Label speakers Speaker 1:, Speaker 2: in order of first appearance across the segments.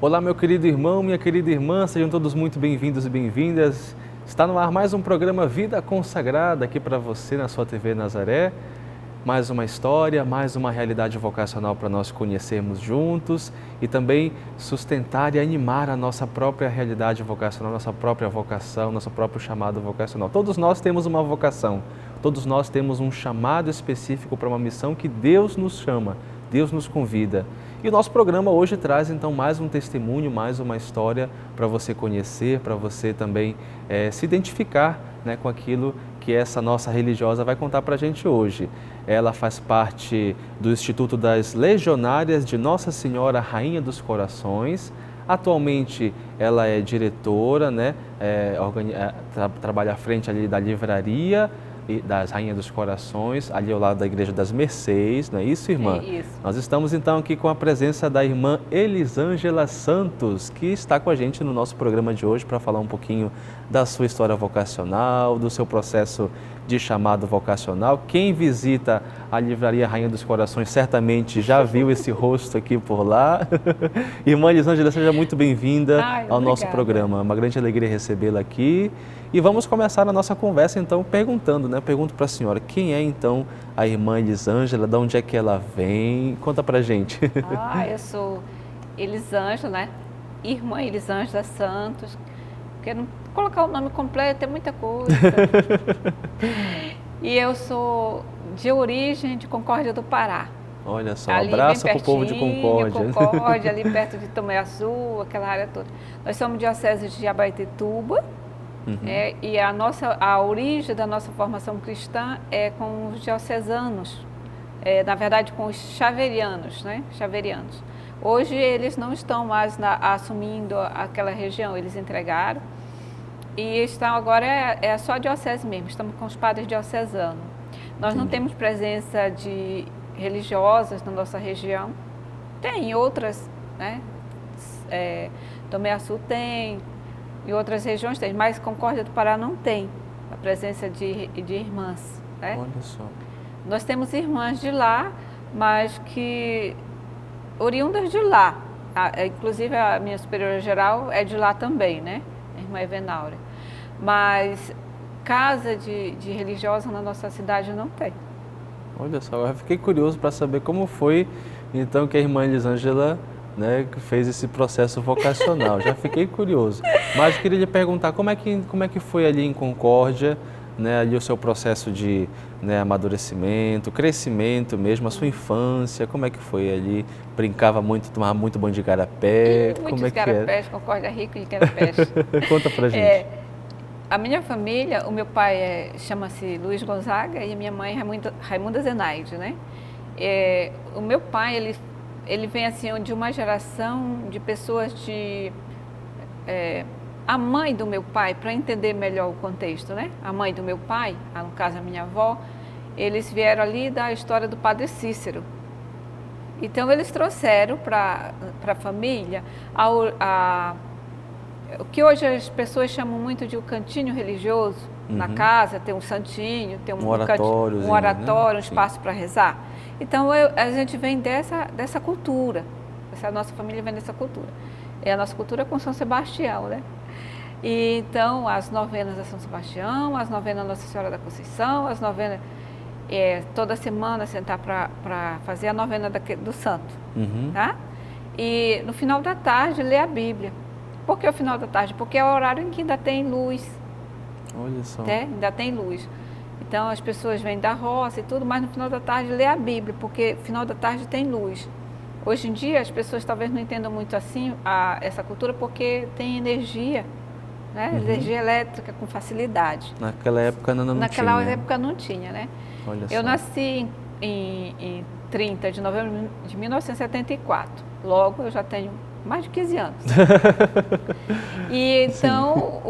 Speaker 1: Olá, meu querido irmão, minha querida irmã, sejam todos muito bem-vindos e bem-vindas. Está no ar mais um programa Vida Consagrada aqui para você na sua TV Nazaré. Mais uma história, mais uma realidade vocacional para nós conhecermos juntos e também sustentar e animar a nossa própria realidade vocacional, nossa própria vocação, nosso próprio chamado vocacional. Todos nós temos uma vocação, todos nós temos um chamado específico para uma missão que Deus nos chama, Deus nos convida. E o nosso programa hoje traz então mais um testemunho, mais uma história para você conhecer, para você também se identificar, né, com aquilo que essa nossa religiosa vai contar para a gente hoje. Ela faz parte do Instituto das Legionárias de Nossa Senhora Rainha dos Corações. Atualmente ela é diretora, né, trabalha à frente ali da livraria das Rainhas dos Corações, ali ao lado da Igreja das Mercês, não é isso, irmã?
Speaker 2: É isso.
Speaker 1: Nós estamos então aqui com a presença da irmã Elisângela Santos, que está com a gente no nosso programa de hoje para falar um pouquinho da sua história vocacional, do seu processo de chamado vocacional. Quem visita a Livraria Rainha dos Corações certamente já viu esse rosto aqui por lá. Irmã Elisângela, seja muito bem-vinda ao nosso programa. É uma grande alegria recebê-la aqui. E vamos começar a nossa conversa então perguntando, né? Pergunto para a senhora, quem é então a irmã Elisângela, de onde é que ela vem? Conta pra gente.
Speaker 2: Eu sou Elisângela, né? Irmã Elisângela Santos. Porque não colocar o nome completo é muita coisa. E eu sou de origem de Concórdia do Pará.
Speaker 1: Olha só,
Speaker 2: ali,
Speaker 1: abraço para o povo de Concórdia.
Speaker 2: Concórdia, ali perto de Tomé Azul, aquela área toda. Nós somos diocese de Abaetetuba. E a origem da nossa formação cristã é com os diocesanos, na verdade com os xaverianos, né? Xaverianos. Hoje eles não estão mais assumindo aquela região, eles entregaram e estão agora é só a diocese mesmo, estamos com os padres diocesanos. Nós não temos presença de religiosas na nossa região, tem outras, né? Tomé Açu tem, e outras regiões tem, mas Concórdia do Pará não tem a presença de irmãs, né?
Speaker 1: Olha só.
Speaker 2: Nós temos irmãs de lá, mas que oriundas de lá. Inclusive a minha superiora geral é de lá também, né? A irmã Evenáurea. Mas casa de religiosa na nossa cidade não tem.
Speaker 1: Olha só, eu fiquei curioso para saber como foi então que a irmã Elisângela, né, que fez esse processo vocacional. Já fiquei curioso. Mas queria lhe perguntar como é que foi ali em Concórdia, né, ali o seu processo de, né, amadurecimento, crescimento mesmo, a sua infância, como é que foi ali? Brincava muito, tomava muito banho de igarapé? Como é que era?
Speaker 2: Muitos igarapés, Concórdia rico de igarapés.
Speaker 1: Conta pra gente.
Speaker 2: A minha família, o meu pai chama-se Luiz Gonzaga e a minha mãe Raimunda Zenaide, né? O meu pai, ele vem assim de uma geração de pessoas a mãe do meu pai, para entender melhor o contexto, né? A mãe do meu pai, no caso a minha avó, eles vieram ali da história do Padre Cícero. Então eles trouxeram para a família o que hoje as pessoas chamam muito de o cantinho religioso. Na casa tem um santinho, tem um oratório, né? Um espaço para rezar. Então a gente vem dessa cultura, essa nossa família vem dessa cultura. E a nossa cultura é com São Sebastião, né? E, então as novenas a São Sebastião, as novenas a Nossa Senhora da Conceição, as novenas toda semana sentar para fazer a novena do santo, tá? E no final da tarde ler a Bíblia. Por que o final da tarde? Porque é o horário em que ainda tem luz.
Speaker 1: Olha só.
Speaker 2: Ainda tem luz. Então as pessoas vêm da roça e tudo, mas no final da tarde lê a Bíblia, porque no final da tarde tem luz. Hoje em dia as pessoas talvez não entendam muito assim essa cultura porque tem energia, né? Energia elétrica com facilidade.
Speaker 1: Naquela época não tinha.
Speaker 2: Naquela época não tinha, né?
Speaker 1: Olha
Speaker 2: Eu
Speaker 1: só.
Speaker 2: nasci em 30 de novembro de 1974. Logo eu já tenho mais de 15 anos. E então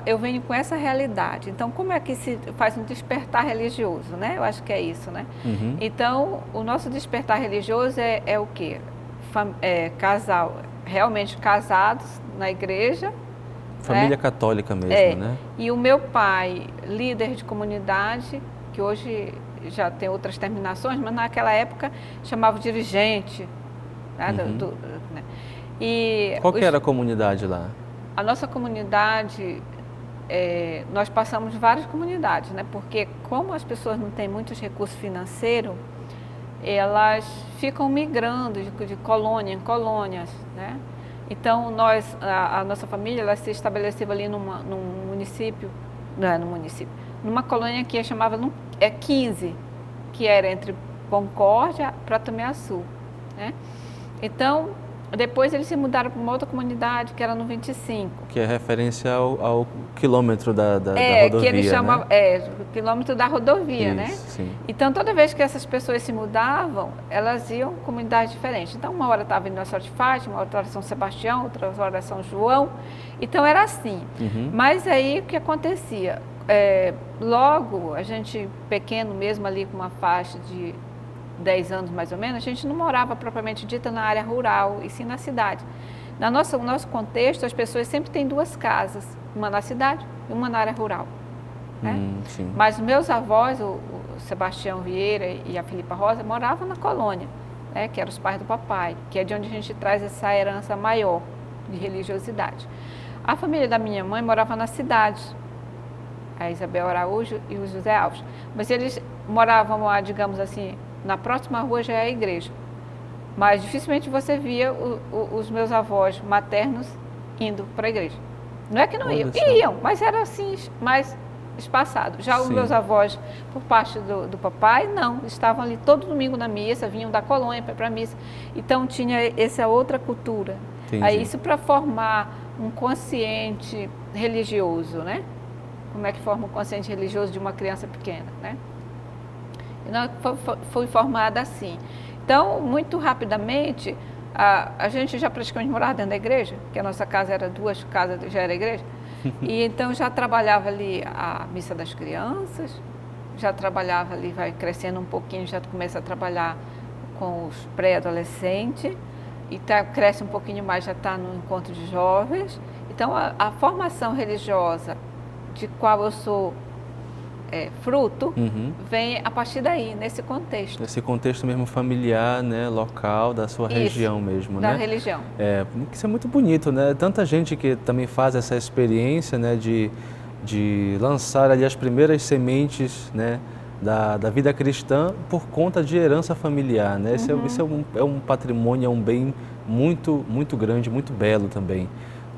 Speaker 2: eu venho com essa realidade. Então como é que se faz um despertar religioso, né? Eu acho que é isso, né? Então o nosso despertar religioso é o quê? Casal, realmente casados na igreja.
Speaker 1: Família católica mesmo, né?
Speaker 2: E o meu pai, líder de comunidade, que hoje já tem outras terminações, mas naquela época chamava dirigente, né? E
Speaker 1: Qual que era a comunidade lá?
Speaker 2: a nossa comunidade, nós passamos várias comunidades, né? Porque como as pessoas não têm muitos recursos financeiros, elas ficam migrando de colônia em colônias, né? Então, a nossa família, ela se estabeleceu ali num município, numa colônia que chamava 15, que era entre Concórdia para Tumiaçu, né? Então, depois eles se mudaram para uma outra comunidade, que era no 25.
Speaker 1: Que é referência ao quilômetro da rodovia,
Speaker 2: que eles chamam,
Speaker 1: né?
Speaker 2: o quilômetro da rodovia,
Speaker 1: Isso,
Speaker 2: né?
Speaker 1: Sim.
Speaker 2: Então, toda vez que essas pessoas se mudavam, elas iam em comunidades diferentes. Então, uma hora estava em Nossa Senhora de Fátima, outra hora São Sebastião, outra hora São João. Então, era assim. Mas aí, o que acontecia? Logo, a gente, pequeno mesmo ali, com uma faixa de 10 anos mais ou menos, a gente não morava propriamente dita na área rural, e sim na cidade. No nosso contexto, as pessoas sempre têm duas casas, uma na cidade e uma na área rural. Né? Mas os meus avós, o Sebastião Vieira e a Filipa Rosa, moravam na colônia, né, que eram os pais do papai, que é de onde a gente traz essa herança maior de religiosidade. A família da minha mãe morava na cidade, a Isabel Araújo e o José Alves. Mas eles moravam lá, digamos assim, na próxima rua já é a igreja. Mas dificilmente você via os meus avós maternos indo para a igreja. Não é que não iam, iam, mas era assim, mais espaçado. Já os meus avós, por parte do papai, não, estavam ali todo domingo na missa, vinham da colônia para a missa. Então tinha essa outra cultura.
Speaker 1: Entendi.
Speaker 2: Aí isso para formar um consciente religioso, né? Como é que forma um consciente religioso de uma criança pequena, né? Foi formada assim. Então, muito rapidamente, a gente já praticamente morava dentro da igreja, porque a nossa casa era 2 casas, já era igreja. E então já trabalhava ali a missa das crianças, já trabalhava ali, vai crescendo um pouquinho, já começa a trabalhar com os pré-adolescentes, e cresce um pouquinho mais, já está no encontro de jovens. Então, a formação religiosa de qual eu sou fruto, vem a partir daí, nesse contexto.
Speaker 1: Esse contexto mesmo familiar, né, local, da sua região mesmo,
Speaker 2: da
Speaker 1: né?
Speaker 2: religião.
Speaker 1: Isso é muito bonito, né? Tanta gente que também faz essa experiência, né, de lançar ali as primeiras sementes, né, da vida cristã por conta de herança familiar, né? Isso é um patrimônio, é um bem muito, muito grande, muito belo também,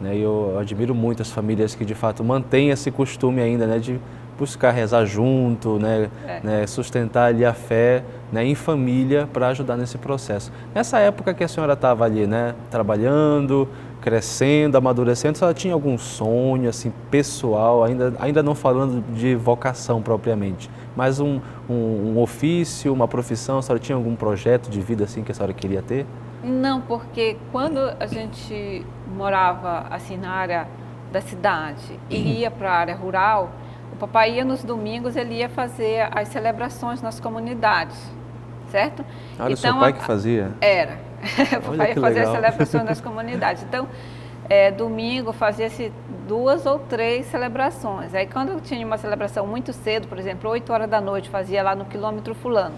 Speaker 1: né? E eu admiro muito as famílias que de fato mantêm esse costume ainda, né, de buscar rezar junto, né, sustentar ali a fé, né, em família para ajudar nesse processo. Nessa época que a senhora estava ali, né, trabalhando, crescendo, amadurecendo, a senhora tinha algum sonho assim pessoal, ainda não falando de vocação propriamente, mas um ofício, uma profissão, a senhora tinha algum projeto de vida assim que a senhora queria ter?
Speaker 2: Não, porque quando a gente morava assim na área da cidade e ia para a área rural, o papai ia nos domingos, ele ia fazer as celebrações nas comunidades, certo?
Speaker 1: Olha, então, o seu pai que fazia?
Speaker 2: Era. O papai ia fazer as celebrações nas comunidades. Então, domingo fazia-se 2 ou 3 celebrações. Aí quando tinha uma celebração muito cedo, por exemplo, 8 horas da noite, fazia lá no quilômetro fulano.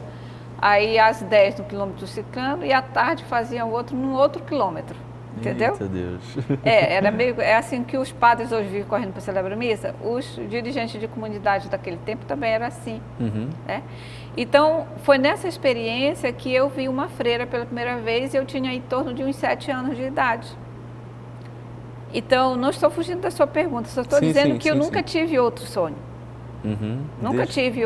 Speaker 2: Aí às 10 no quilômetro ciclano e à tarde fazia outro no outro quilômetro. Entendeu?
Speaker 1: Meu Deus.
Speaker 2: Era meio, assim que os padres hoje vivem correndo para celebrar a missa, os dirigentes de comunidade daquele tempo também era assim. Né? Então, foi nessa experiência que eu vi uma freira pela primeira vez e eu tinha em torno de uns 7 anos de idade. Então, não estou fugindo da sua pergunta, só estou dizendo que eu nunca tive outro sonho. Nunca tive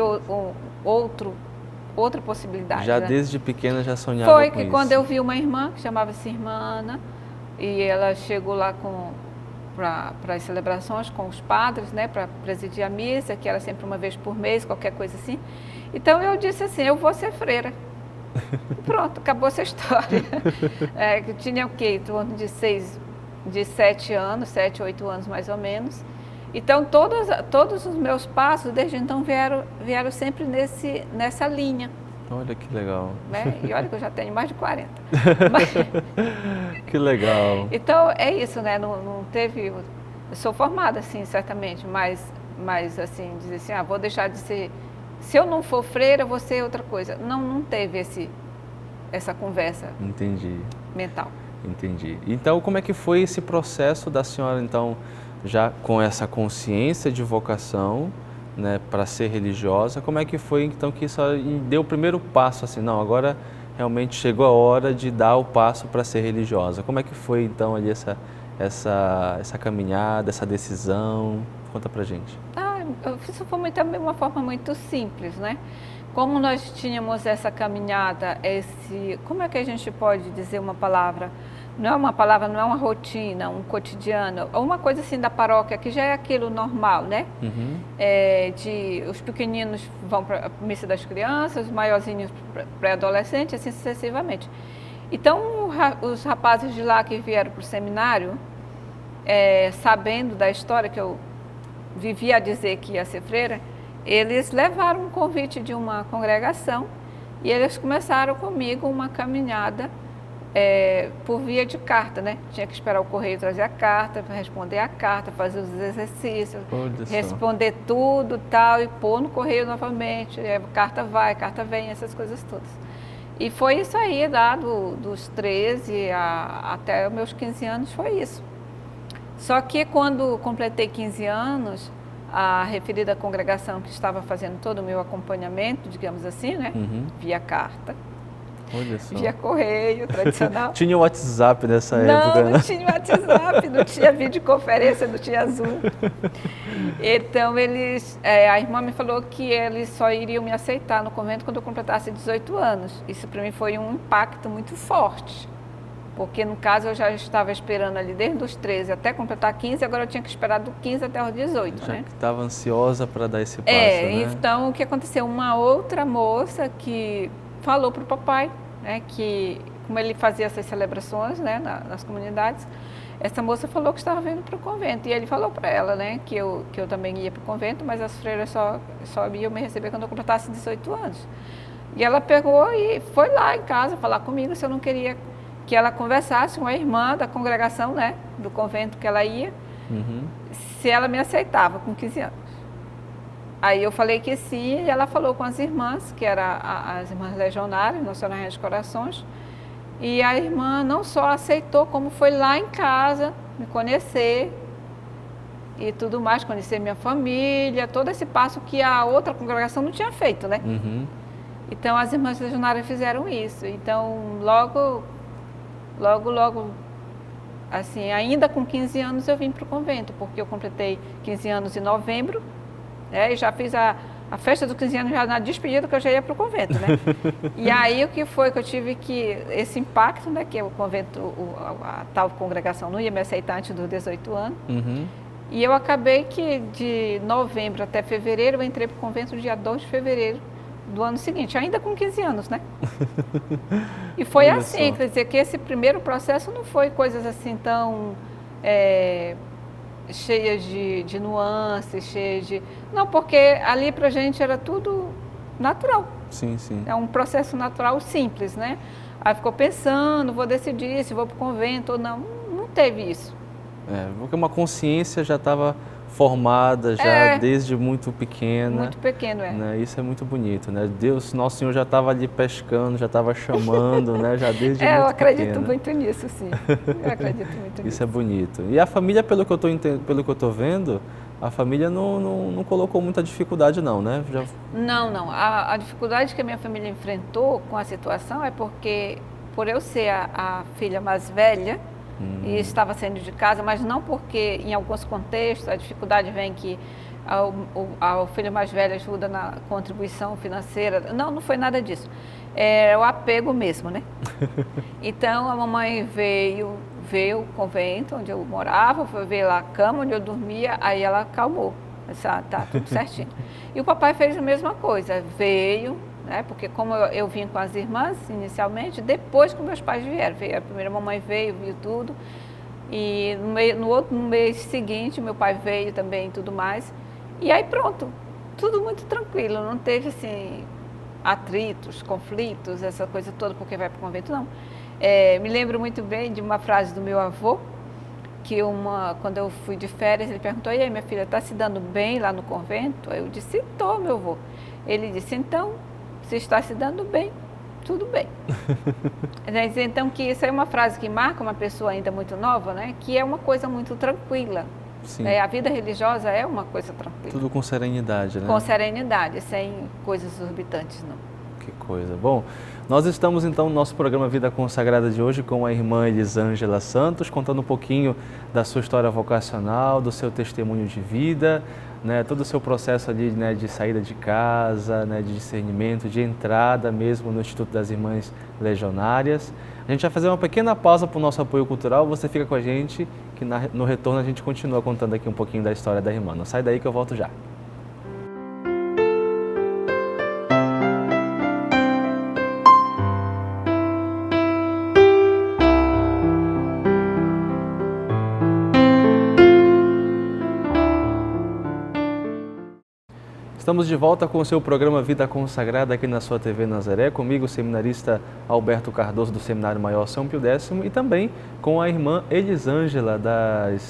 Speaker 2: outra possibilidade.
Speaker 1: Já, né? Desde pequena já sonhava
Speaker 2: com isso.
Speaker 1: Foi que
Speaker 2: quando eu vi uma irmã, que chamava-se Irmã Ana, e ela chegou lá para as celebrações com os padres, né, para presidir a missa, que era sempre uma vez por mês, qualquer coisa assim. Então eu disse assim, eu vou ser freira. Pronto, acabou essa história. Que tinha o quê? Em torno de 7 anos, 7, 8 anos mais ou menos. Então todos os meus passos desde então vieram sempre nessa linha.
Speaker 1: Olha que legal.
Speaker 2: Né? E olha que eu já tenho mais de 40.
Speaker 1: Que legal.
Speaker 2: Então, é isso, né? Não teve... Eu sou formada, sim, certamente, mas assim, dizer assim, vou deixar de ser... Se eu não for freira, vou ser outra coisa. Não teve essa conversa.
Speaker 1: Entendi.
Speaker 2: Mental.
Speaker 1: Entendi. Então, como é que foi esse processo da senhora, então, já com essa consciência de vocação, né, para ser religiosa, como é que foi, então, que isso deu o primeiro passo, assim, não, agora realmente chegou a hora de dar o passo para ser religiosa? Como é que foi, então, ali essa caminhada, essa decisão? Conta pra gente.
Speaker 2: Isso foi também uma forma muito simples, né? Como nós tínhamos essa caminhada, como é que a gente pode dizer uma palavra? Não é uma palavra, não é uma rotina, um cotidiano, ou uma coisa assim da paróquia, que já é aquilo normal, né?
Speaker 1: Uhum.
Speaker 2: Os pequeninos vão para a missa das crianças, os maiorzinhos pré-adolescentes, assim sucessivamente. Então, os rapazes de lá que vieram para o seminário, sabendo da história que eu vivia a dizer que ia ser freira, eles levaram um convite de uma congregação e eles começaram comigo uma caminhada por via de carta, né? Tinha que esperar o correio trazer a carta, responder a carta, fazer os exercícios, responder tudo tal, e pôr no correio novamente, carta vai, carta vem, essas coisas todas. E foi isso aí, lá dos 13 até os meus 15 anos, foi isso. Só que quando completei 15 anos, a referida congregação que estava fazendo todo o meu acompanhamento, digamos assim, né? Uhum. Via carta, via correio tradicional.
Speaker 1: Tinha WhatsApp nessa época, né?
Speaker 2: Não tinha WhatsApp, não tinha videoconferência, não tinha Zoom. Então, a irmã me falou que eles só iriam me aceitar no convento quando eu completasse 18 anos. Isso para mim foi um impacto muito forte. Porque, no caso, eu já estava esperando ali desde os 13 até completar 15, agora eu tinha que esperar do 15 até os 18,
Speaker 1: já
Speaker 2: né?
Speaker 1: Estava ansiosa para dar esse passo, né?
Speaker 2: Então, o que aconteceu? Uma outra moça que falou para o papai, né, que como ele fazia essas celebrações, né, nas comunidades, essa moça falou que estava vindo para o convento. E ele falou para ela, né, que eu também ia para o convento, mas as freiras só iam me receber quando eu completasse 18 anos. E ela pegou e foi lá em casa falar comigo se eu não queria que ela conversasse com a irmã da congregação, né, do convento que ela ia, se ela me aceitava com 15 anos. Aí eu falei que sim, e ela falou com as irmãs, que eram as irmãs legionárias, Nossa Senhora dos Corações, e a irmã não só aceitou, como foi lá em casa me conhecer e tudo mais, conhecer minha família, todo esse passo que a outra congregação não tinha feito, né? Uhum. Então as irmãs legionárias fizeram isso. Então logo, assim, ainda com 15 anos eu vim para o convento, porque eu completei 15 anos em novembro, e já fiz a festa dos 15 anos já na despedida, que eu já ia para o convento, né? E aí o que foi que eu tive esse impacto, né? Que o convento, a tal congregação não ia me aceitar antes dos 18 anos. Uhum. E eu acabei que de novembro até fevereiro, eu entrei para o convento no dia 2 de fevereiro do ano seguinte, ainda com 15 anos, né? E foi assim, quer dizer, que esse primeiro processo não foi coisas assim tão cheias de nuances, cheias de... Não, porque ali pra gente era tudo natural.
Speaker 1: Sim, sim.
Speaker 2: É um processo natural simples, né? Aí ficou pensando, vou decidir se vou pro convento ou não. Não teve isso.
Speaker 1: Porque uma consciência já estava formada já desde muito pequena.
Speaker 2: Muito pequeno,
Speaker 1: né? Isso é muito bonito, né? Deus, Nosso Senhor já estava ali pescando, já estava chamando, né? Já desde muito pequena.
Speaker 2: Eu acredito muito nisso, sim. Eu acredito muito nisso.
Speaker 1: Isso é bonito. E a família, pelo que eu estou vendo, a família não colocou muita dificuldade não, né?
Speaker 2: Não. A dificuldade que a minha família enfrentou com a situação é porque, por eu ser a filha mais velha, e estava saindo de casa, mas não porque em alguns contextos a dificuldade vem que o filho mais velho ajuda na contribuição financeira. Não foi nada disso. É o apego mesmo, né? Então a mamãe veio o convento onde eu morava, foi ver lá a cama onde eu dormia, aí ela acalmou. Disse, tá tudo certinho. E o papai fez a mesma coisa, veio, né? Porque como eu vim com as irmãs inicialmente, depois que meus pais vieram. A primeira mamãe veio, viu tudo. E no mês seguinte, meu pai veio também e tudo mais. E aí pronto, tudo muito tranquilo, não teve assim atritos, conflitos, essa coisa toda porque vai para o convento, não. Me lembro muito bem de uma frase do meu avô, que quando eu fui de férias, ele perguntou, e aí minha filha, está se dando bem lá no convento? Eu disse, estou, meu avô. Ele disse, então, se está se dando bem, tudo bem. Então, que isso é uma frase que marca uma pessoa ainda muito nova, né? Que é uma coisa muito tranquila.
Speaker 1: Sim.
Speaker 2: A vida religiosa é uma coisa tranquila.
Speaker 1: Tudo com serenidade, né?
Speaker 2: Com serenidade, sem coisas exorbitantes, não.
Speaker 1: Que coisa. Bom, nós estamos então no nosso programa Vida Consagrada de hoje com a irmã Elisângela Santos, contando um pouquinho da sua história vocacional, do seu testemunho de vida, né, todo o seu processo ali, né, de saída de casa, né, de discernimento, de entrada mesmo no Instituto das Irmãs Legionárias. A gente vai fazer uma pequena pausa para o nosso apoio cultural, você fica com a gente, que no retorno a gente continua contando aqui um pouquinho da história da irmã. Não sai daí que eu volto já. Estamos de volta com o seu programa Vida Consagrada aqui na sua TV Nazaré, comigo o seminarista Alberto Cardoso do Seminário Maior São Pio X e também com a irmã Elisângela,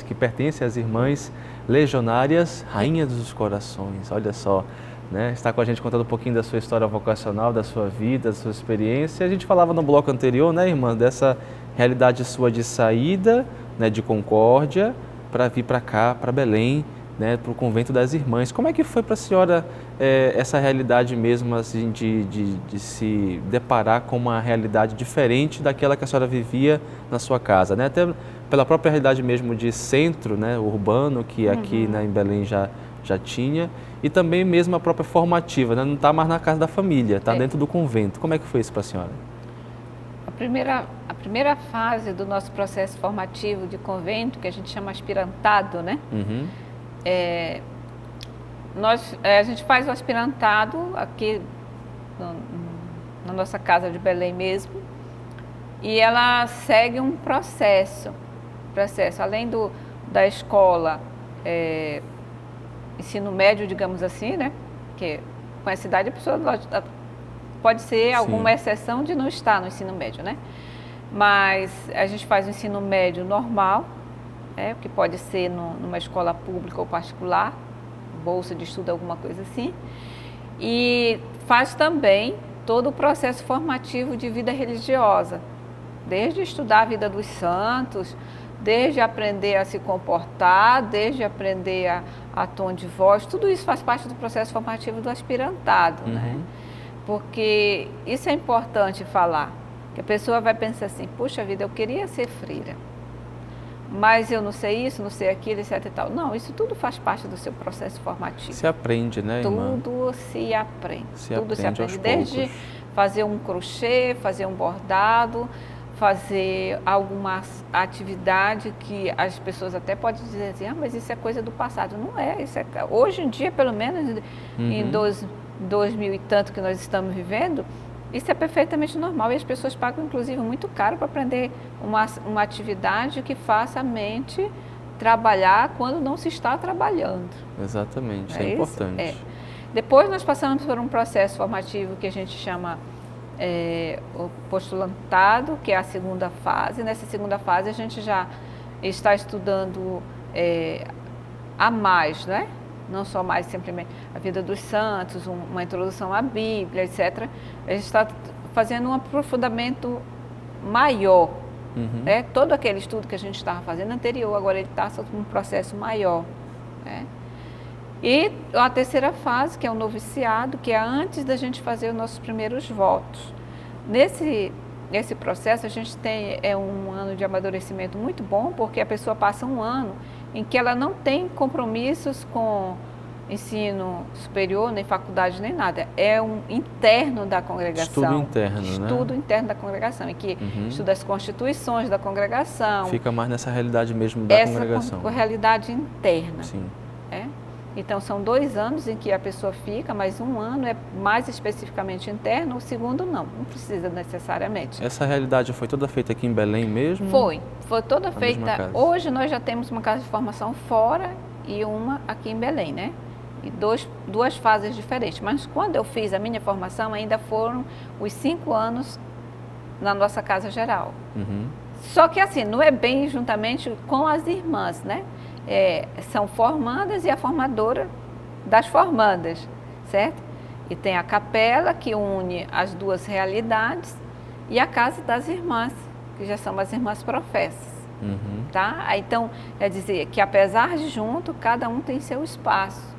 Speaker 1: que pertence às Irmãs Legionárias, Rainha dos Corações, olha só, né? Está com a gente contando um pouquinho da sua história vocacional, da sua vida, da sua experiência. A gente falava no bloco anterior, né, irmã, dessa realidade sua de saída, né, de Concórdia, para vir para cá, para Belém, né, para o Convento das Irmãs. Como é que foi para a senhora essa realidade mesmo, assim, de se deparar com uma realidade diferente daquela que a senhora vivia na sua casa, né? Até pela própria realidade mesmo de centro, né, urbano, que aqui, né, em Belém já tinha, e também mesmo a própria formativa, né? Não está mais na casa da família, está dentro do convento. Como é que foi isso para a senhora?
Speaker 2: A primeira fase do nosso processo formativo de convento, que a gente chama aspirantado, né?
Speaker 1: Uhum.
Speaker 2: A gente faz o aspirantado aqui na nossa casa de Belém mesmo, e ela segue um processo além da escola, ensino médio, digamos assim, né? Que com essa idade a pessoa pode ser alguma exceção de não estar no ensino médio, né? Mas a gente faz o ensino médio normal, que pode ser numa escola pública ou particular, bolsa de estudo, alguma coisa assim, e faz também todo o processo formativo de vida religiosa, desde estudar a vida dos santos, desde aprender a se comportar, desde aprender a tom de voz, tudo isso faz parte do processo formativo do aspirantado, né? Porque isso é importante falar, que a pessoa vai pensar assim, puxa vida, eu queria ser freira, mas eu não sei isso, não sei aquilo, etc e tal. Não, isso tudo faz parte do seu processo formativo.
Speaker 1: Se aprende, né, irmã?
Speaker 2: Tudo se aprende.
Speaker 1: Tudo se aprende
Speaker 2: desde fazer um crochê, fazer um bordado, fazer alguma atividade que as pessoas até podem dizer assim, mas isso é coisa do passado. Não é, isso é... Hoje em dia, pelo menos em 2000 e tanto que nós estamos vivendo, isso é perfeitamente normal e as pessoas pagam, inclusive, muito caro para aprender uma atividade que faça a mente trabalhar quando não se está trabalhando.
Speaker 1: Exatamente, isso é importante.
Speaker 2: Depois nós passamos por um processo formativo que a gente chama o postulantado, que é a segunda fase. Nessa segunda fase a gente já está estudando a mais, né? Não só mais simplesmente a vida dos santos, uma introdução à Bíblia, etc. A gente está fazendo um aprofundamento maior. Todo aquele estudo que a gente estava fazendo anterior, agora ele está sob um processo maior. E a terceira fase, que é o noviciado, que é antes da gente fazer os nossos primeiros votos. Nesse processo, a gente tem um ano de amadurecimento muito bom, porque a pessoa passa um ano em que ela não tem compromissos com ensino superior, nem faculdade, nem nada. É um interno da congregação.
Speaker 1: Estudo interno, né?
Speaker 2: Estudo interno da congregação, em que estuda as constituições da congregação.
Speaker 1: Fica mais nessa realidade mesmo da congregação.
Speaker 2: Essa realidade interna.
Speaker 1: Sim.
Speaker 2: Então, são 2 anos em que a pessoa fica, mas um ano é mais especificamente interno, o segundo não precisa necessariamente.
Speaker 1: Essa realidade foi toda feita aqui em Belém mesmo?
Speaker 2: Foi toda feita. Hoje nós já temos uma casa de formação fora e uma aqui em Belém, né? E duas fases diferentes. Mas quando eu fiz a minha formação, ainda foram os 5 anos na nossa casa geral. Só que assim, não é bem juntamente com as irmãs, né? São formandas e a formadora das formandas, certo? E tem a capela, que une as duas realidades, e a casa das irmãs, que já são as irmãs professas. Tá? Então, quer dizer que apesar de junto, cada um tem seu espaço.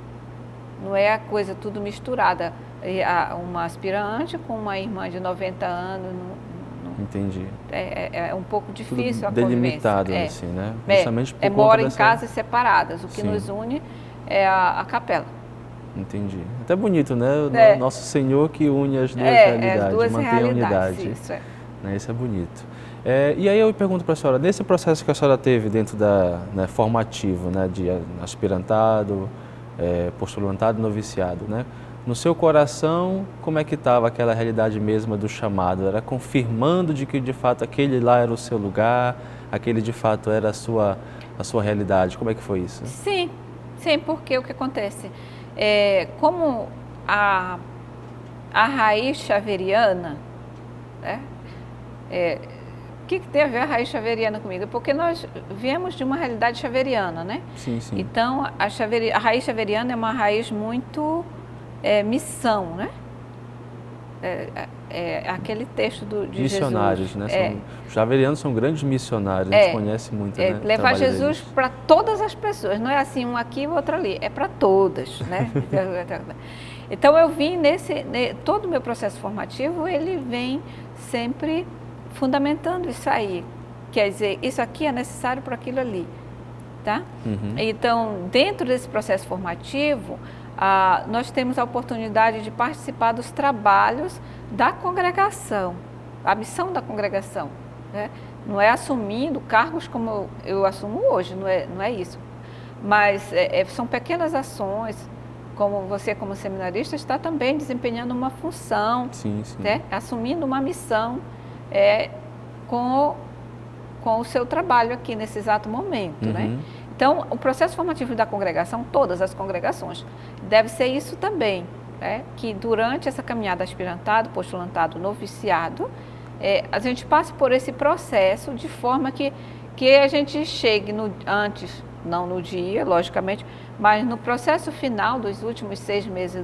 Speaker 2: Não é a coisa tudo misturada. Uma aspirante com uma irmã de 90 anos.
Speaker 1: Entendi.
Speaker 2: É um pouco difícil
Speaker 1: tudo
Speaker 2: a convivência.
Speaker 1: Delimitado, assim, né? Justamente por conta
Speaker 2: mora
Speaker 1: dessa...
Speaker 2: em casas separadas. O que
Speaker 1: Sim.
Speaker 2: nos une é a capela.
Speaker 1: Entendi. Até bonito, né? Nosso Senhor que une as duas realidades,
Speaker 2: as duas
Speaker 1: mantém a unidade.
Speaker 2: Isso é.
Speaker 1: Né? Isso é bonito. E aí eu pergunto para a senhora, nesse processo que a senhora teve dentro da formativo, né, de aspirantado, postulantado e noviciado, né? No seu coração, como é que estava aquela realidade mesma do chamado? Era confirmando de que de fato aquele lá era o seu lugar, aquele de fato era a sua realidade? Como é que foi isso?
Speaker 2: Sim, porque o que acontece? Como a raiz xaveriana, né? O que tem a ver a raiz xaveriana comigo? Porque nós viemos de uma realidade xaveriana, né?
Speaker 1: Sim.
Speaker 2: Então, a raiz xaveriana é uma raiz muito missão, né? Aquele texto de
Speaker 1: missionários,
Speaker 2: Jesus.
Speaker 1: Né? Os xaverianos são grandes missionários, a gente conhece muito, né?
Speaker 2: Levar Jesus para todas as pessoas, não é assim um aqui e o outro ali, é para todas, né? Então eu vim todo o meu processo formativo, ele vem sempre fundamentando isso aí. Quer dizer, isso aqui é necessário para aquilo ali, tá? Então, dentro desse processo formativo, nós temos a oportunidade de participar dos trabalhos da congregação, a missão da congregação, né? Não é assumindo cargos como eu assumo hoje, não é isso. Mas são pequenas ações, como você como seminarista está também desempenhando uma função,
Speaker 1: sim.
Speaker 2: Né? Assumindo uma missão com o seu trabalho aqui nesse exato momento, né? Então, o processo formativo da congregação, todas as congregações, deve ser isso também, né? Que durante essa caminhada aspirantado, postulantado, noviciado, a gente passe por esse processo de forma que a gente chegue antes, não no dia, logicamente, mas no processo final dos últimos 6 meses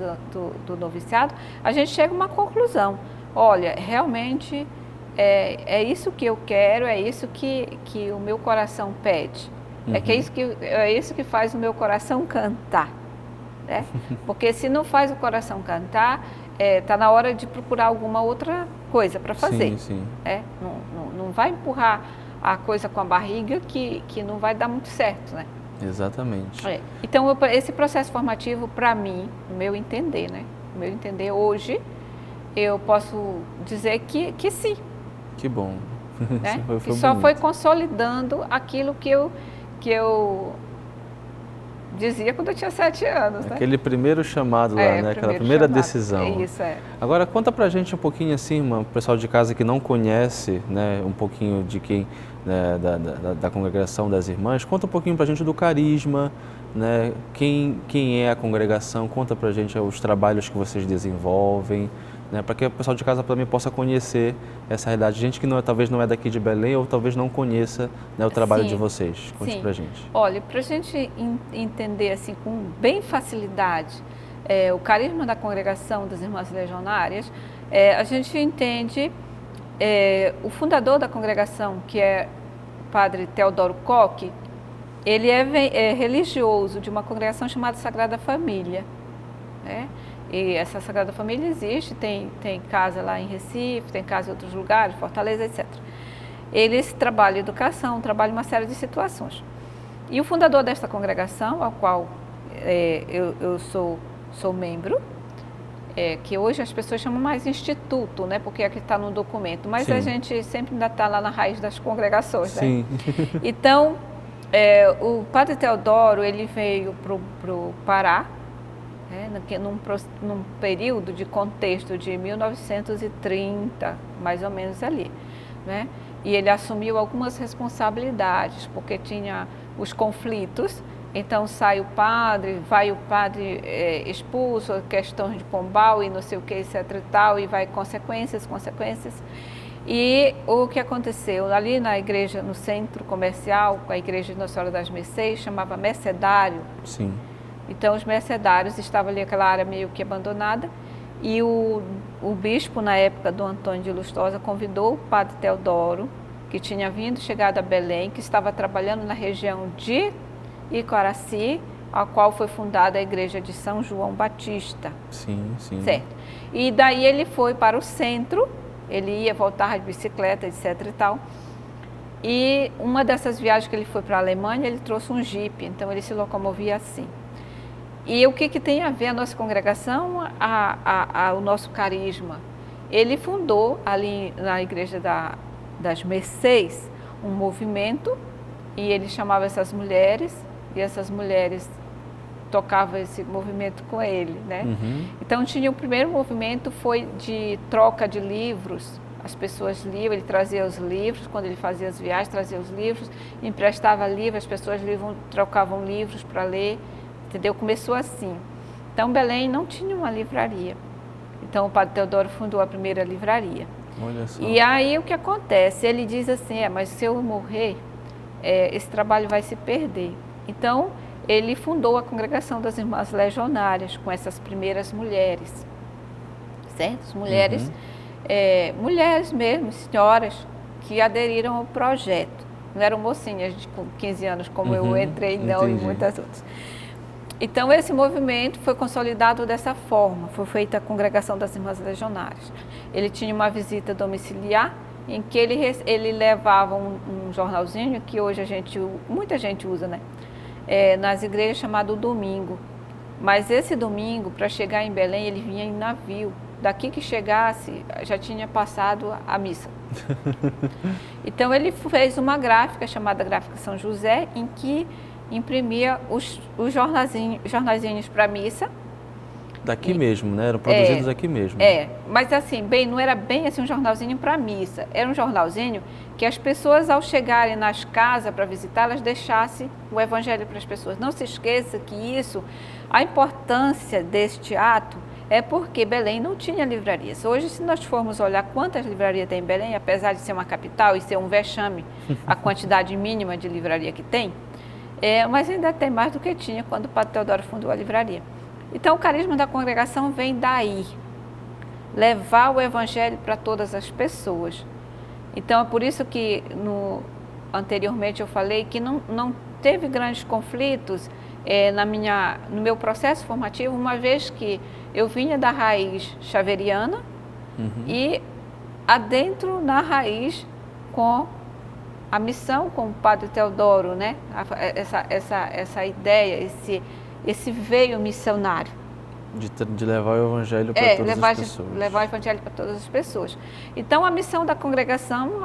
Speaker 2: do noviciado, a gente chega a uma conclusão. Olha, realmente é isso que eu quero, é isso que o meu coração pede. É isso que faz o meu coração cantar, né? Porque se não faz o coração cantar, está na hora de procurar alguma outra coisa para fazer.
Speaker 1: Sim.
Speaker 2: Não vai empurrar a coisa com a barriga que não vai dar muito certo, né?
Speaker 1: Exatamente.
Speaker 2: Então, esse processo formativo, para mim, no meu entender, né? No meu entender, hoje, eu posso dizer que sim. Que
Speaker 1: bom.
Speaker 2: Né? Que só foi consolidando aquilo que eu dizia quando eu tinha 7 anos. Né?
Speaker 1: Aquele primeiro chamado lá, né? Aquela primeira decisão.
Speaker 2: Isso,
Speaker 1: Agora, conta pra gente um pouquinho assim, irmã, o pessoal de casa que não conhece, né, um pouquinho de quem, né, da congregação das irmãs, conta um pouquinho pra gente do carisma, né? Quem é a congregação, conta pra gente os trabalhos que vocês desenvolvem, né, para que o pessoal de casa também possa conhecer essa realidade. Gente que talvez não é daqui de Belém ou talvez não conheça, né, o trabalho de vocês. Conte para a gente.
Speaker 2: Olha, para a gente entender assim, com bem facilidade o carisma da congregação das Irmãs Legionárias, a gente entende o fundador da congregação, que é o padre Teodoro Koch. Ele é religioso de uma congregação chamada Sagrada Família, né? E essa Sagrada Família existe, tem casa lá em Recife, tem casa em outros lugares, Fortaleza, etc. Eles trabalham educação, trabalham uma série de situações. E o fundador desta congregação, ao qual eu sou membro, que hoje as pessoas chamam mais instituto, né? Porque aqui está no documento, mas a gente sempre ainda está lá na raiz das congregações.
Speaker 1: Sim.
Speaker 2: Né? Então, o padre Teodoro, ele veio para o Pará, num período de contexto de 1930, mais ou menos ali, né? E ele assumiu algumas responsabilidades, porque tinha os conflitos, então vai o padre expulso, questões de Pombal e não sei o que, etc e tal, e vai consequências. E o que aconteceu ali na igreja, no centro comercial, com a igreja de Nossa Senhora das Mercês, chamava Mercedário.
Speaker 1: Sim.
Speaker 2: Então, os mercedários estavam ali, aquela área meio que abandonada, E o bispo, na época do Antônio de Lustosa, convidou o padre Teodoro, que tinha chegado a Belém, que estava trabalhando na região de Icoraci, a qual foi fundada a igreja de São João Batista.
Speaker 1: Sim, sim.
Speaker 2: Certo. E daí ele foi para o centro, ele ia voltar de bicicleta, etc e tal. E uma dessas viagens que ele foi para a Alemanha, ele trouxe um jipe, então ele se locomovia assim. E o que tem a ver a nossa congregação, o nosso carisma? Ele fundou ali na igreja das Mercês um movimento, e ele chamava essas mulheres, e essas mulheres tocavam esse movimento com ele, né? Então tinha o primeiro movimento, foi de troca de livros. As pessoas liam, ele trazia os livros, quando ele fazia as viagens, trazia os livros, emprestava livros, as pessoas trocavam livros para ler, entendeu? Começou assim. Então Belém não tinha uma livraria. Então o padre Teodoro fundou a primeira livraria.
Speaker 1: Olha só.
Speaker 2: E aí o que acontece? Ele diz assim, mas se eu morrer, esse trabalho vai se perder. Então ele fundou a Congregação das Irmãs Legionárias com essas primeiras mulheres, certo? Mulheres, mulheres mesmo, senhoras, que aderiram ao projeto. Não eram mocinhas de 15 anos como eu entrei, não, e muitas outras. Então esse movimento foi consolidado dessa forma, foi feita a Congregação das Irmãs Legionárias. Ele tinha uma visita domiciliar, em que ele levava um jornalzinho que hoje muita gente usa, né? Nas igrejas, chamado Domingo. Mas esse domingo, para chegar em Belém, ele vinha em navio. Daqui que chegasse, já tinha passado a missa. Então ele fez uma gráfica, chamada Gráfica São José, em que imprimia os jornalzinhos para a missa.
Speaker 1: Daqui mesmo, né? Eram produzidos aqui mesmo.
Speaker 2: Mas assim, não era bem assim um jornalzinho para a missa. Era um jornalzinho que as pessoas, ao chegarem nas casas para visitar, elas deixassem o evangelho para as pessoas. Não se esqueça que a importância deste ato é porque Belém não tinha livrarias. Hoje, se nós formos olhar quantas livrarias tem em Belém, apesar de ser uma capital e ser um vexame a quantidade mínima de livraria que tem, mas ainda tem mais do que tinha quando o padre Teodoro fundou a livraria. Então, o carisma da congregação vem daí, levar o evangelho para todas as pessoas. Então, é por isso que anteriormente eu falei que não teve grandes conflitos no meu processo formativo, uma vez que eu vinha da raiz xaveriana e adentro na raiz com a missão com o padre Teodoro, né? Essa ideia, esse veio missionário.
Speaker 1: De levar o evangelho para todas as pessoas.
Speaker 2: Levar o evangelho para todas as pessoas. Então, a missão da congregação,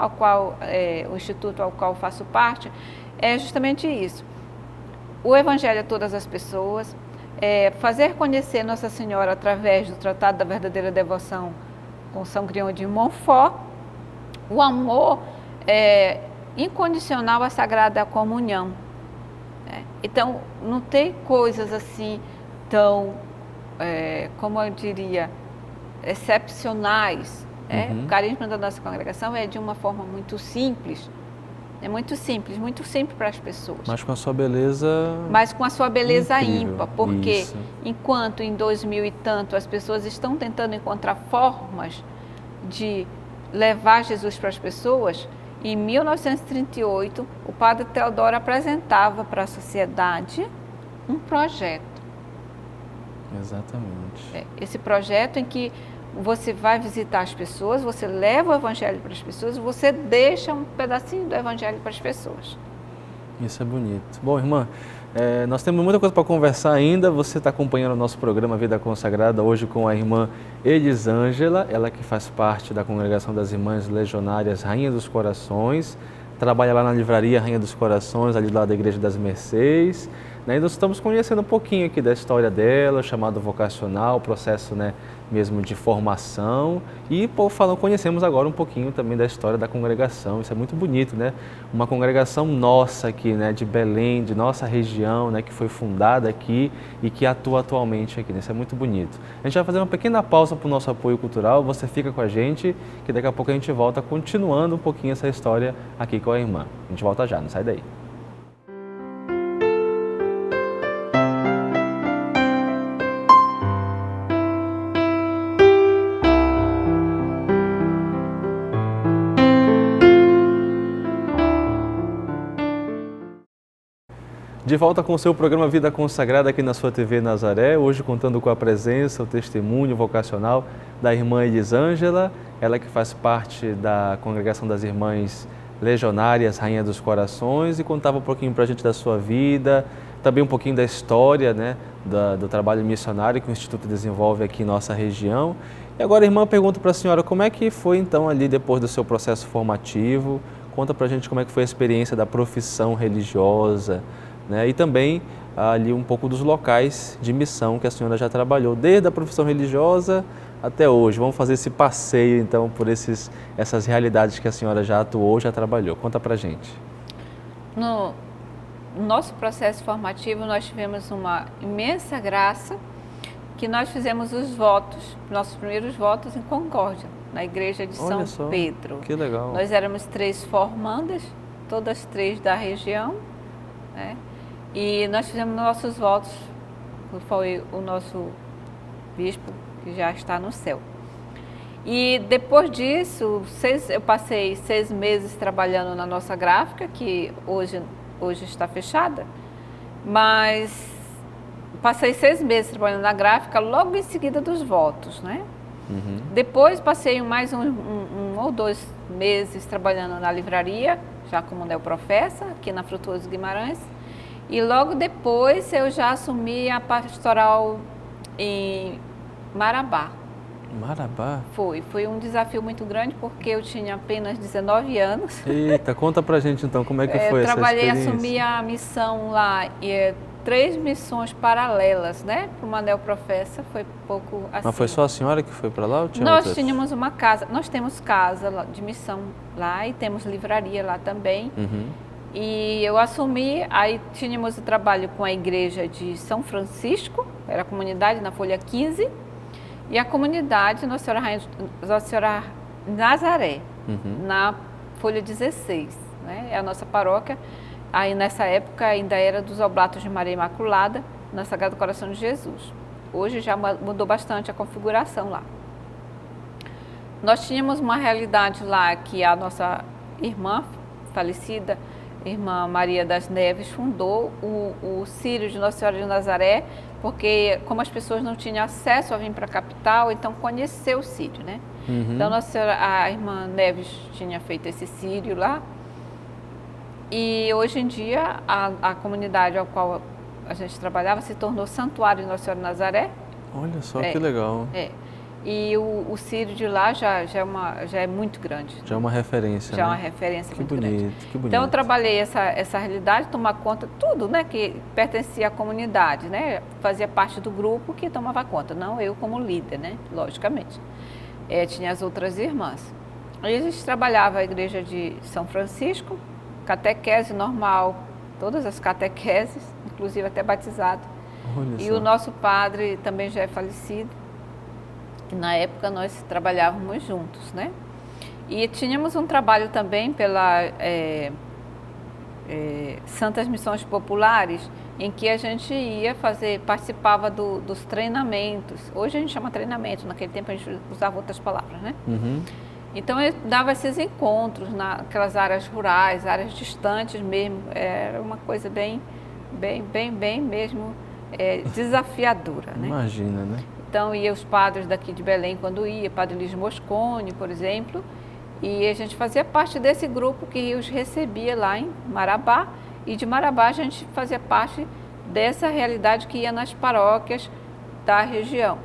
Speaker 2: o instituto ao qual faço parte, é justamente isso. O evangelho a todas as pessoas, fazer conhecer Nossa Senhora através do Tratado da Verdadeira Devoção com São Grião de Montfort, o amor incondicional à Sagrada Comunhão. Então, não tem coisas assim tão, como eu diria, excepcionais. O carisma da nossa congregação é de uma forma muito simples. É muito simples para as pessoas.
Speaker 1: Mas com a sua beleza...
Speaker 2: Mas com a sua beleza
Speaker 1: incrível.
Speaker 2: ímpar, porque
Speaker 1: Isso.
Speaker 2: Enquanto em 2000 e tanto as pessoas estão tentando encontrar formas de levar Jesus para as pessoas, em 1938 o padre Teodoro apresentava para a sociedade um projeto.
Speaker 1: Exatamente.
Speaker 2: Esse projeto em que você vai visitar as pessoas, você leva o evangelho para as pessoas, você deixa um pedacinho do evangelho para as pessoas.
Speaker 1: Isso é bonito. Bom, irmã, nós temos muita coisa para conversar ainda. Você está acompanhando o nosso programa Vida Consagrada hoje com a irmã Elisângela, ela que faz parte da Congregação das Irmãs Legionárias Rainha dos Corações, trabalha lá na livraria Rainha dos Corações, ali lá da Igreja das Mercês. E nós estamos conhecendo um pouquinho aqui da história dela, chamado vocacional, processo, né, mesmo de formação. E conhecemos agora um pouquinho também da história da congregação. Isso é muito bonito, né? Uma congregação nossa aqui, né, de Belém, de nossa região, né, que foi fundada aqui e que atua atualmente aqui. Isso é muito bonito. A gente vai fazer uma pequena pausa para o nosso apoio cultural. Você fica com a gente, que daqui a pouco a gente volta continuando um pouquinho essa história aqui com a irmã. A gente volta já, não sai daí. De volta com o seu programa Vida Consagrada aqui na sua TV Nazaré, hoje contando com a presença, o testemunho vocacional da irmã Elisângela, ela que faz parte da congregação das Irmãs Legionárias Rainha dos Corações, e contava um pouquinho para a gente da sua vida, também um pouquinho da história, né, do trabalho missionário que o Instituto desenvolve aqui em nossa região. E agora, irmã, pergunto para a senhora, como é que foi então ali depois do seu processo formativo? Conta para a gente como é que foi a experiência da profissão religiosa, né? E também ali um pouco dos locais de missão que a senhora já trabalhou, desde a profissão religiosa até hoje. Vamos fazer esse passeio então por essas realidades que a senhora já atuou, já trabalhou. Conta pra gente.
Speaker 2: No nosso processo formativo nós tivemos uma imensa graça que nós fizemos os votos, nossos primeiros votos em Concórdia, na igreja de São Pedro.
Speaker 1: Que legal.
Speaker 2: Nós éramos 3 formandas, todas 3 da região, né? E nós fizemos nossos votos, foi o nosso bispo, que já está no céu. E depois disso, eu passei 6 meses trabalhando na nossa gráfica, que hoje está fechada, mas passei 6 meses trabalhando na gráfica, logo em seguida dos votos, né? Uhum. Depois passei mais um ou 2 meses trabalhando na livraria, já como neoprofessa, aqui na Frutuoso Guimarães. E logo depois eu já assumi a pastoral em Marabá.
Speaker 1: Marabá?
Speaker 2: Foi um desafio muito grande porque eu tinha apenas 19 anos.
Speaker 1: Eita, conta pra gente então como é que foi essa
Speaker 2: trabalhei,
Speaker 1: experiência.
Speaker 2: assumi a missão lá, 3 missões paralelas, né? Para uma neoprofessa, foi pouco assim.
Speaker 1: Mas foi só a senhora que foi para lá ou tinha
Speaker 2: Nós
Speaker 1: outras?
Speaker 2: tínhamos uma casa, nós temos casa de missão lá e temos livraria lá também. Uhum. E eu assumi, aí tínhamos o trabalho com a igreja de São Francisco, era a comunidade na Folha 15, e a comunidade Nossa Senhora Nazaré, uhum, na Folha 16, né? É a nossa paróquia. Aí nessa época ainda era dos Oblatos de Maria Imaculada, na Sagrado Coração de Jesus. Hoje já mudou bastante a configuração lá. Nós tínhamos uma realidade lá que a nossa irmã falecida, irmã Maria das Neves, fundou o Círio de Nossa Senhora de Nazaré, porque como as pessoas não tinham acesso a vir para a capital, então conheceu o Círio, né? Uhum. Então a irmã Neves tinha feito esse Círio lá, e hoje em dia a comunidade ao qual a gente trabalhava se tornou Santuário de Nossa Senhora de Nazaré.
Speaker 1: Olha só que legal.
Speaker 2: E o Círio de lá já é muito grande.
Speaker 1: Já é uma referência,
Speaker 2: já
Speaker 1: né?
Speaker 2: É uma referência muito
Speaker 1: bonito,
Speaker 2: grande.
Speaker 1: Que bonito.
Speaker 2: Então eu trabalhei essa realidade, tomar conta de tudo, né? Que pertencia à comunidade, né? Fazia parte do grupo que tomava conta, não eu como líder, né? Logicamente. Tinha as outras irmãs. Aí a gente trabalhava a igreja de São Francisco, catequese normal, todas as catequeses, inclusive até batizado.
Speaker 1: Olha
Speaker 2: e
Speaker 1: só.
Speaker 2: O nosso padre também já é falecido. Na época nós trabalhávamos juntos, né? E tínhamos um trabalho também pela Santas Missões Populares, em que a gente participava dos treinamentos. Hoje a gente chama treinamento, naquele tempo a gente usava outras palavras, né? Uhum. Então eu dava esses encontros naquelas áreas rurais, áreas distantes mesmo. Era uma coisa bem mesmo desafiadora, né?
Speaker 1: Imagina, né?
Speaker 2: Então, ia os padres daqui de Belém quando ia, Padre Luiz Moscone, por exemplo, e a gente fazia parte desse grupo que os recebia lá em Marabá, e de Marabá a gente fazia parte dessa realidade que ia nas paróquias da região.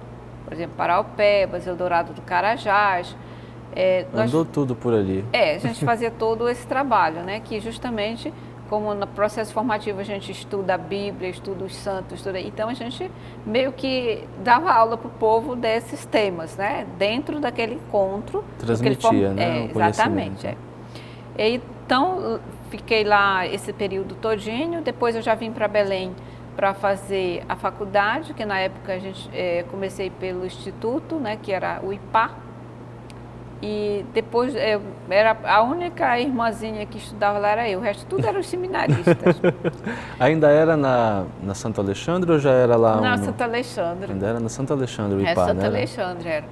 Speaker 2: Por exemplo, Paraupebas, Eldorado do Carajás.
Speaker 1: Andou tudo por ali.
Speaker 2: A gente fazia todo esse trabalho, né? Que justamente, como no processo formativo a gente estuda a Bíblia, estuda os santos, então a gente meio que dava aula para o povo desses temas, né? Dentro daquele encontro.
Speaker 1: Transmitia, né?
Speaker 2: Exatamente. Então, fiquei lá esse período todinho, depois eu já vim para Belém para fazer a faculdade, que na época a gente comecei pelo Instituto, né? Que era o IPA. E depois, era a única irmãzinha que estudava lá era eu, o resto tudo eram os seminaristas.
Speaker 1: Ainda era na Santo Alexandre ou já era lá?
Speaker 2: Na Santo Alexandre.
Speaker 1: Ainda era na Santo Alexandre, o IPA,
Speaker 2: Santo
Speaker 1: né?
Speaker 2: Alexandre era.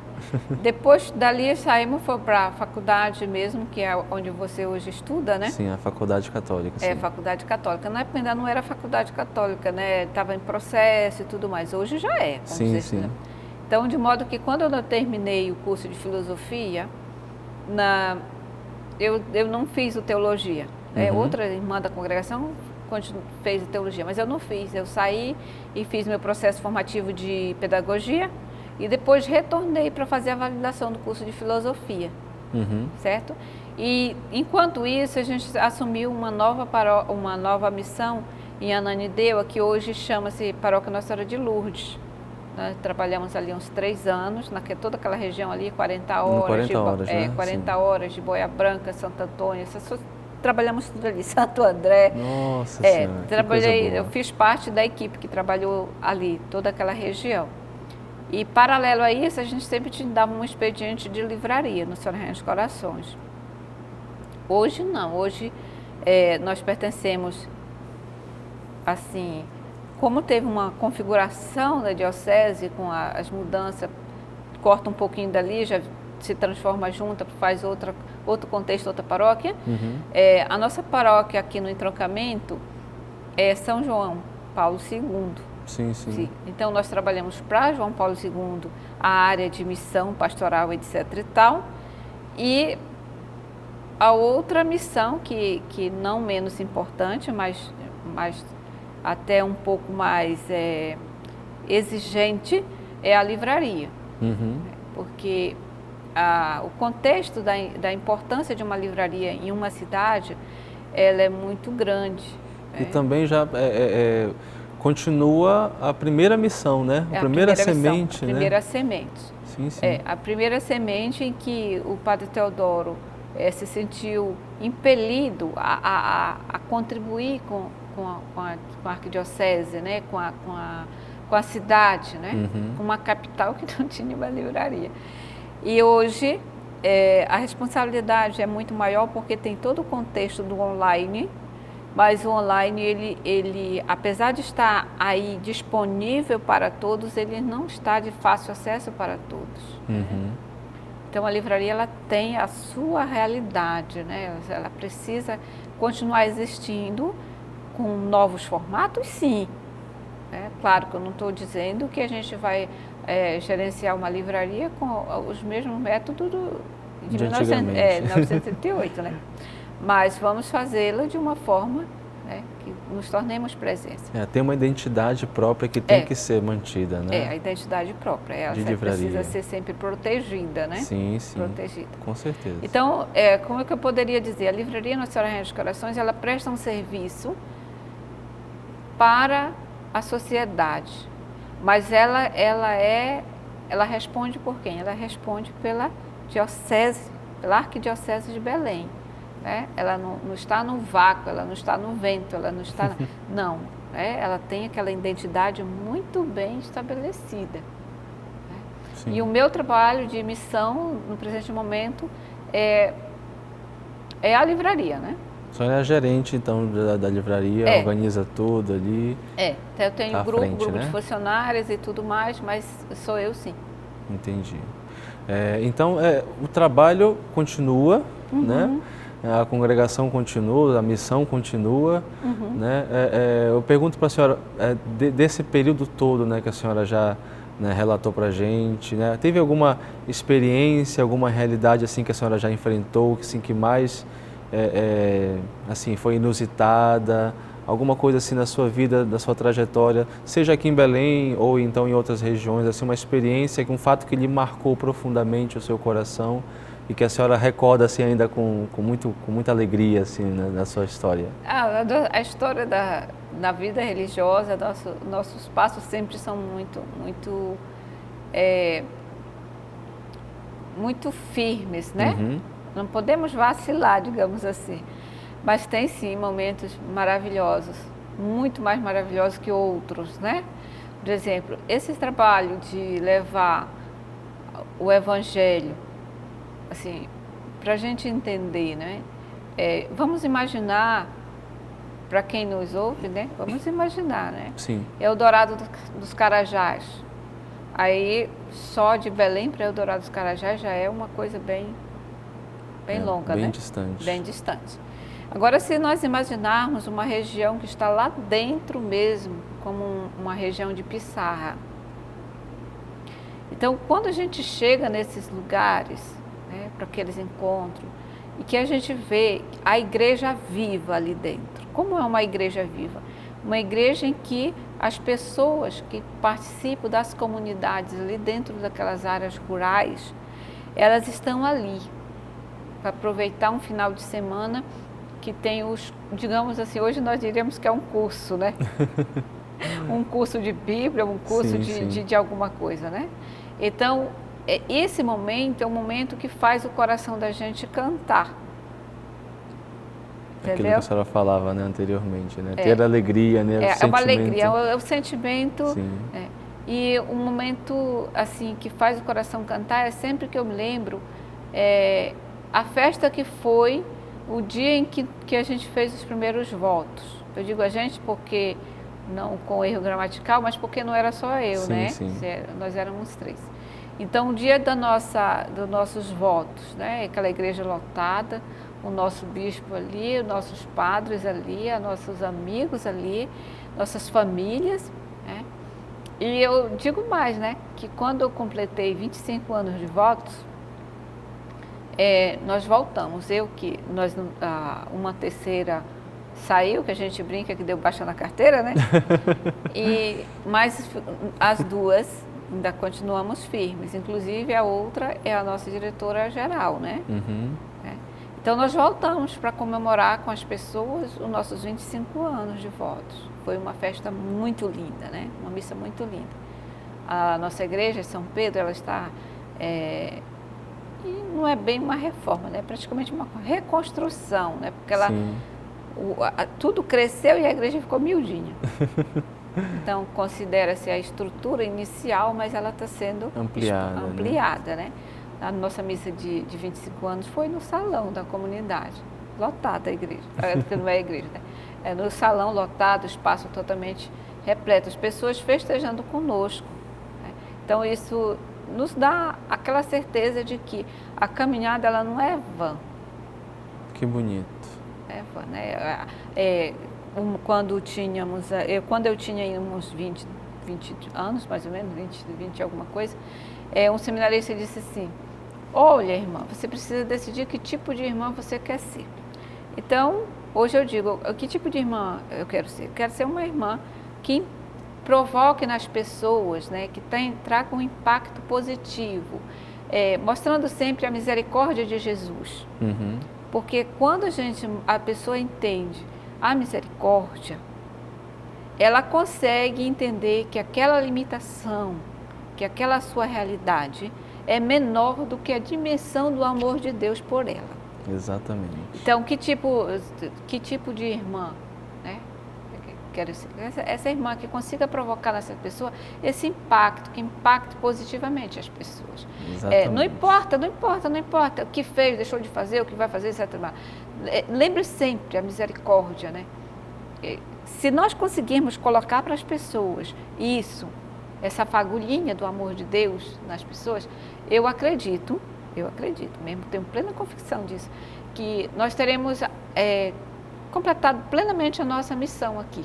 Speaker 2: Depois dali saímos, foi para a faculdade mesmo, que é onde você hoje estuda, né?
Speaker 1: Sim, a faculdade católica. Sim.
Speaker 2: É, faculdade católica. Na época ainda não era faculdade católica, né? Estava em processo e tudo mais. Hoje já é.
Speaker 1: Sim, sim.
Speaker 2: Né? Então, de modo que quando eu terminei o curso de filosofia, eu não fiz o teologia. Outra irmã da congregação fez a teologia, mas eu não fiz. Eu saí e fiz meu processo formativo de pedagogia e depois retornei para fazer a validação do curso de filosofia, certo? E enquanto isso a gente assumiu uma nova missão em Ananindeua, que hoje chama-se Paróquia Nossa Senhora de Lourdes. Nós trabalhamos ali uns 3 anos, toda aquela região ali, 40 horas, 40 horas de Boia Branca, Santo Antônio, trabalhamos tudo ali, Santo André.
Speaker 1: Nossa Senhora,
Speaker 2: eu fiz parte da equipe que trabalhou ali, toda aquela região. E paralelo a isso, a gente sempre dava um expediente de livraria no Senhor Rainha dos Corações. Hoje não, hoje nós pertencemos, assim, como teve uma configuração da diocese com as mudanças, corta um pouquinho dali, já se transforma junta, faz outro contexto, outra paróquia. A nossa paróquia aqui no entroncamento é São João Paulo II.
Speaker 1: Sim.
Speaker 2: Então nós trabalhamos para João Paulo II a área de missão pastoral, etc. e tal. E a outra missão, que não menos importante, mas até um pouco mais exigente, é a livraria. Porque o contexto da importância de uma livraria em uma cidade, ela é muito grande.
Speaker 1: E também já continua a primeira missão, né? A primeira semente,
Speaker 2: né? A primeira semente.
Speaker 1: Sim.
Speaker 2: A primeira semente em que o Padre Teodoro se sentiu impelido a contribuir com a arquidiocese, né? com a cidade, né? Com uma capital que não tinha uma livraria. E hoje a responsabilidade é muito maior porque tem todo o contexto do online, mas o online, ele apesar de estar aí disponível para todos, ele não está de fácil acesso para todos. Então a livraria, ela tem a sua realidade, né? Ela precisa continuar existindo com novos formatos, sim. Claro que eu não estou dizendo que a gente vai gerenciar uma livraria com os mesmos métodos de 1978, né? Mas vamos fazê-la de uma forma, né, que nos tornemos presença.
Speaker 1: Tem uma identidade própria que tem que ser mantida, né?
Speaker 2: A identidade própria. Ela precisa ser sempre protegida, né?
Speaker 1: Sim,
Speaker 2: protegida.
Speaker 1: Com certeza.
Speaker 2: Então, como é que eu poderia dizer? A Livraria Nossa Senhora Rainha dos Corações, ela presta um serviço para a sociedade, mas ela responde por quem? Ela responde pela diocese, pela Arquidiocese de Belém. Ela não está no vácuo, ela não está no vento, ela não está... Não, ela tem aquela identidade muito bem estabelecida. E o meu trabalho de missão, no presente momento, é a livraria, né?
Speaker 1: A senhora é a gerente, então, da livraria, organiza tudo ali.
Speaker 2: Então, eu tenho grupo de funcionários e tudo mais, mas sou eu, sim.
Speaker 1: Entendi. Então, o trabalho continua, né? A congregação continua, a missão continua, né? Eu pergunto para a senhora, desse período todo, né, que a senhora já, né, relatou para a gente, né? Teve alguma experiência, alguma realidade assim que a senhora já enfrentou, assim, que mais assim, foi inusitada, alguma coisa assim na sua vida, da sua trajetória, seja aqui em Belém ou então em outras regiões, assim, uma experiência, um fato que lhe marcou profundamente o seu coração e que a senhora recorda assim ainda com muita alegria assim na sua história?
Speaker 2: A história da vida religiosa, nossos passos sempre são muito firmes, né? Não podemos vacilar, digamos assim. Mas tem sim momentos maravilhosos, muito mais maravilhosos que outros, né? Por exemplo, esse trabalho de levar o Evangelho assim, para a gente entender, né? Vamos imaginar, para quem nos ouve, né? Vamos imaginar, né?
Speaker 1: Sim.
Speaker 2: Eldorado dos Carajás. Aí, só de Belém para Eldorado dos Carajás já é uma coisa bem longa,
Speaker 1: bem
Speaker 2: né?
Speaker 1: Distante.
Speaker 2: Bem distante. Agora, se nós imaginarmos uma região que está lá dentro mesmo, como uma região de Pissarra. Então, quando a gente chega nesses lugares, né, para aqueles encontros, e que a gente vê a igreja viva ali dentro. Como é uma igreja viva? Uma igreja em que as pessoas que participam das comunidades ali dentro daquelas áreas rurais, elas estão ali para aproveitar um final de semana que tem digamos assim, hoje nós diríamos que é um curso, né? Um curso de Bíblia, um curso de alguma coisa, né? Então, esse momento é um momento que faz o coração da gente cantar.
Speaker 1: Aquilo que a senhora falava, né, anteriormente, né? Ter alegria, né?
Speaker 2: É uma alegria, é o sentimento.
Speaker 1: Sim.
Speaker 2: E um momento assim que faz o coração cantar é sempre que eu me lembro a festa que foi o dia em que a gente fez os primeiros votos. Eu digo a gente porque, não com erro gramatical, mas porque não era só eu,
Speaker 1: sim,
Speaker 2: né?
Speaker 1: Sim.
Speaker 2: Nós éramos 3. Então, o dia dos nossos votos, né? Aquela igreja lotada, o nosso bispo ali, os nossos padres ali, os nossos amigos ali, nossas famílias, né? E eu digo mais, né? Que quando eu completei 25 anos de votos, nós voltamos. Uma terceira saiu, que a gente brinca que deu baixa na carteira, né? Mas as 2 ainda continuamos firmes. Inclusive a outra é a nossa diretora-geral, né?
Speaker 1: Uhum.
Speaker 2: Então nós voltamos para comemorar com as pessoas os nossos 25 anos de votos. Foi uma festa muito linda, né? Uma missa muito linda. A nossa igreja, São Pedro, ela está... e não é bem uma reforma, né? É praticamente uma reconstrução, né? Porque ela... tudo cresceu e a igreja ficou miudinha. Então, considera-se a estrutura inicial, mas ela está sendo ampliada, né? A nossa missa de 25 anos foi no salão da comunidade, lotada a igreja, porque não é a igreja, né? É no salão lotado, espaço totalmente repleto, as pessoas festejando conosco, né? Então, isso nos dá aquela certeza de que a caminhada ela não é vã.
Speaker 1: Que bonito.
Speaker 2: É vã, né? Quando eu tinha uns 20 anos, mais ou menos, 20 alguma coisa, um seminarista disse assim: olha, irmã, você precisa decidir que tipo de irmã você quer ser. Então, hoje eu digo, que tipo de irmã eu quero ser? Eu quero ser uma irmã que provoque nas pessoas, né, que traga um impacto positivo, mostrando sempre a misericórdia de Jesus.
Speaker 1: Uhum.
Speaker 2: Porque quando a pessoa entende a misericórdia, ela consegue entender que aquela limitação, que aquela sua realidade é menor do que a dimensão do amor de Deus por ela.
Speaker 1: Exatamente.
Speaker 2: Então, que tipo de irmã, né? Quero ser essa irmã que consiga provocar nessa pessoa esse impacto, que impacte positivamente as pessoas. Não importa o que fez, deixou de fazer, o que vai fazer, etc. Lembre sempre a misericórdia, né? Se nós conseguirmos colocar para as pessoas essa fagulhinha do amor de Deus nas pessoas, eu acredito mesmo, tenho plena convicção disso, que nós teremos completado plenamente a nossa missão aqui.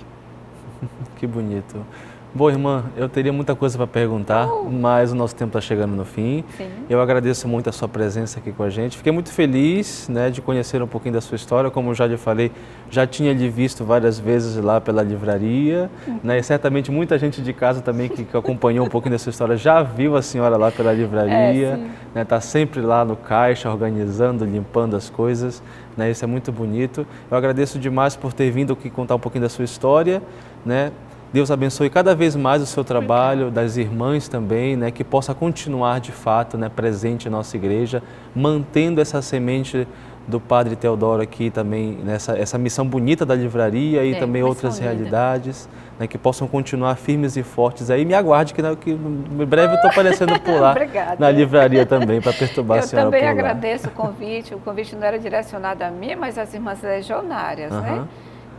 Speaker 1: Que bonito. Bom, irmã, eu teria muita coisa para perguntar, mas o nosso tempo está chegando no fim.
Speaker 2: Sim.
Speaker 1: Eu agradeço muito a sua presença aqui com a gente. Fiquei muito feliz, né, de conhecer um pouquinho da sua história. Como eu já lhe falei, já tinha lhe visto várias vezes lá pela livraria, né, e certamente muita gente de casa também que acompanhou um pouquinho dessa história já viu a senhora lá pela livraria, né, tá sempre lá no caixa, organizando, limpando as coisas, né, isso é muito bonito. Eu agradeço demais por ter vindo aqui contar um pouquinho da sua história, né. Deus abençoe cada vez mais o seu trabalho, das irmãs também, né, que possa continuar de fato, né, presente em nossa igreja, mantendo essa semente do Padre Teodoro aqui também, essa missão bonita da livraria e também outras realidades, né, que possam continuar firmes e fortes aí. Me aguarde que em breve eu estou aparecendo por lá na livraria também, para perturbar a senhora por lá.
Speaker 2: Eu também agradeço o convite não era direcionado a mim, mas às irmãs legionárias, né?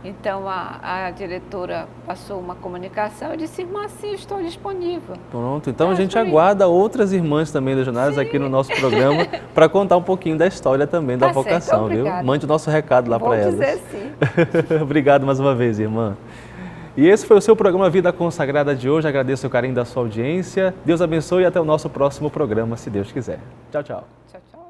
Speaker 2: Então, a diretora passou uma comunicação e disse, irmã, sim, estou disponível.
Speaker 1: Pronto, então a gente aguarda outras irmãs também legionárias aqui no nosso programa para contar um pouquinho da história também da vocação, viu? Mande o nosso recado lá para elas.
Speaker 2: Vou dizer sim.
Speaker 1: Obrigado mais uma vez, irmã. E esse foi o seu programa Vida Consagrada de hoje. Agradeço o carinho da sua audiência. Deus abençoe e até o nosso próximo programa, se Deus quiser. Tchau, tchau.
Speaker 2: Tchau, tchau.